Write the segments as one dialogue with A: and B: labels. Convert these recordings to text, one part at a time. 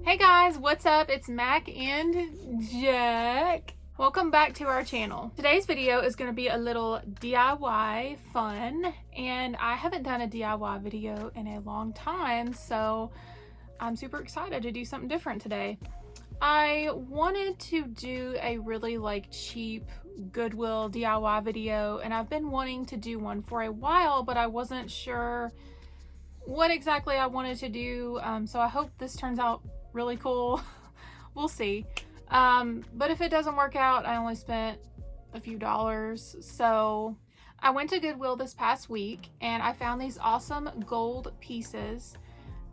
A: Hey guys, what's up? It's Mac and Jack. Welcome back to our channel. Today's video is going to be a little DIY fun, and I haven't done a DIY video in a long time, so I'm super excited to do something different today. I wanted to do a really cheap Goodwill DIY video, and I've been wanting to do one for a while, but I wasn't sure what exactly I wanted to do, so I hope this turns out really cool. We'll see. But if it doesn't work out, I only spent a few dollars. So I went to Goodwill this past week and I found these awesome gold pieces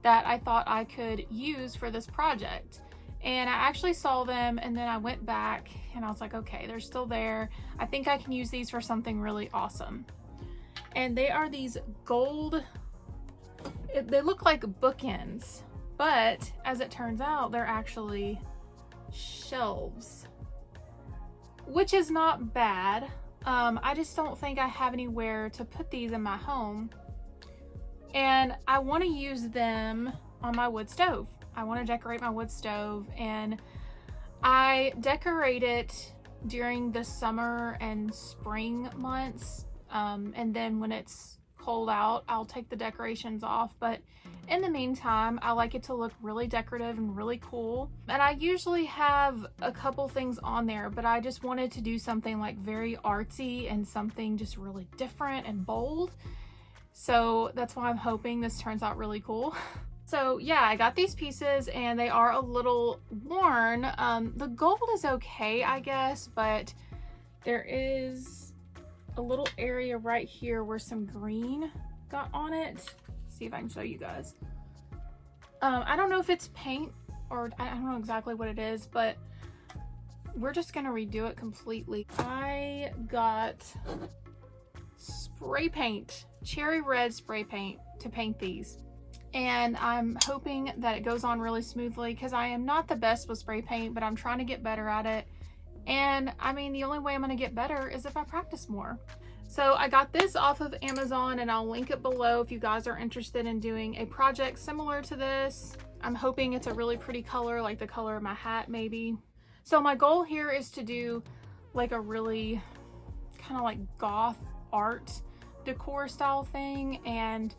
A: that I thought I could use for this project. And I actually saw them and then I went back and I was like, okay, they're still there. I think I can use these for something really awesome. And they are these gold, they look like bookends, but as it turns out, they're actually shelves, which is not bad. I just don't think I have anywhere to put these in my home, and I want to use them on my wood stove. I want to decorate my wood stove, and I decorate it during the summer and spring months, and then when it's cold out, I'll take the decorations off. But in the meantime, I like it to look really decorative and really cool. And I usually have a couple things on there, but I just wanted to do something like very artsy and something just really different and bold. So that's why I'm hoping this turns out really cool. So yeah, I got these pieces and they are a little worn. The gold is okay, I guess, but there is a little area right here where some green got on it. See if I can show you guys. I don't know if it's paint or I don't know exactly what it is, but we're just gonna redo it completely. I got spray paint, cherry red spray paint to paint these, and I'm hoping that it goes on really smoothly because I am not the best with spray paint, but I'm trying to get better at it. And I mean, the only way I'm gonna get better is if I practice more. So I got this off of Amazon and I'll link it below if you guys are interested in doing a project similar to this. I'm hoping it's a really pretty color, like the color of my hat maybe. So my goal here is to do like a really kind of like goth art decor style thing, and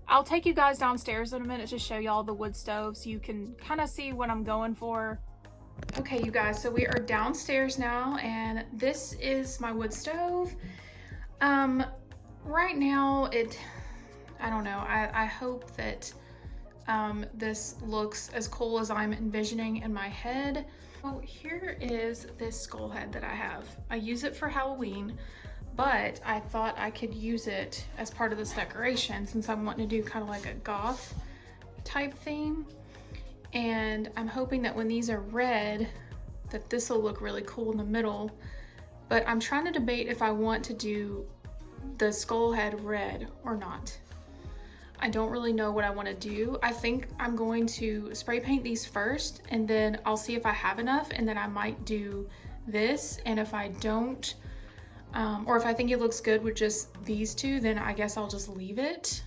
A: I'll take you guys downstairs in a minute to show y'all the wood stove so you can kind of see what I'm going for. Okay, you guys, so we are downstairs now and this is my wood stove. Right now I don't know, I hope that this looks as cool as I'm envisioning in my head. So here is this skull head that I have. I use it for Halloween, but I thought I could use it as part of this decoration since I'm wanting to do kind of like a goth type theme. And I'm hoping that when these are red, that this will look really cool in the middle. But I'm trying to debate if I want to do the skull head red or not. I don't really know what I want to do. I think I'm going to spray paint these first, and then I'll see if I have enough, and then I might do this. And if I don't, or if I think it looks good with just these two, then I guess I'll just leave it.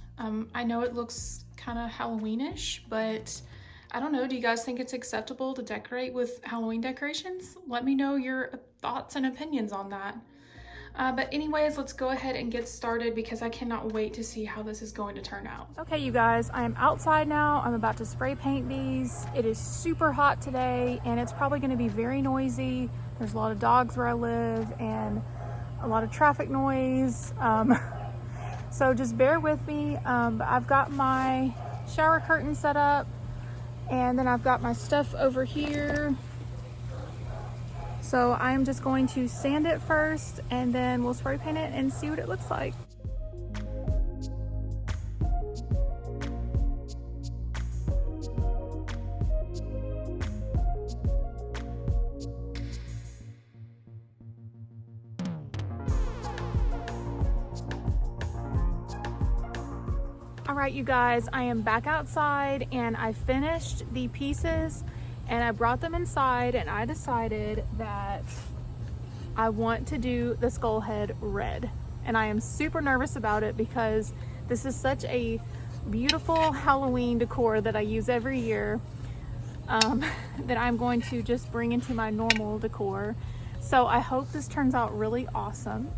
A: I know it looks kind of Halloweenish, but I don't know, do you guys think it's acceptable to decorate with Halloween decorations? Let me know your thoughts and opinions on that. But anyways, let's go ahead and get started because I cannot wait to see how this is going to turn out. Okay, you guys, I am outside now. I'm about to spray paint these. It is super hot today and it's probably going to be very noisy. There's a lot of dogs where I live and a lot of traffic noise. So just bear with me. But I've got my shower curtain set up. And then I've got my stuff over here. So I'm just going to sand it first and then we'll spray paint it and see what it looks like. All right, you guys, I am back outside and I finished the pieces and I brought them inside, and I decided that I want to do the skull head red. And I am super nervous about it because this is such a beautiful Halloween decor that I use every year. that I'm going to just bring into my normal decor. So I hope this turns out really awesome.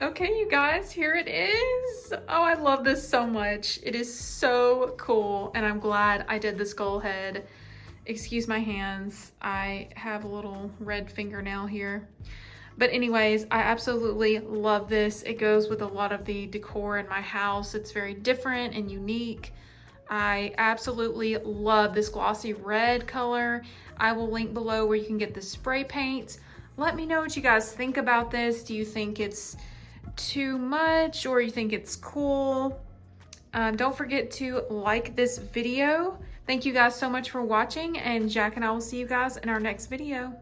A: Okay, you guys, here it is. Oh, I love this so much. It is so cool, and I'm glad I did the skull head. Excuse my hands. I have a little red fingernail here. But anyways, I absolutely love this. It goes with a lot of the decor in my house. It's very different and unique. I absolutely love this glossy red color. I will link below where you can get the spray paint. Let me know what you guys think about this. Do you think it's too much or you think it's cool? Don't forget to like this video. Thank you guys so much for watching, and Jack and I will see you guys in our next video.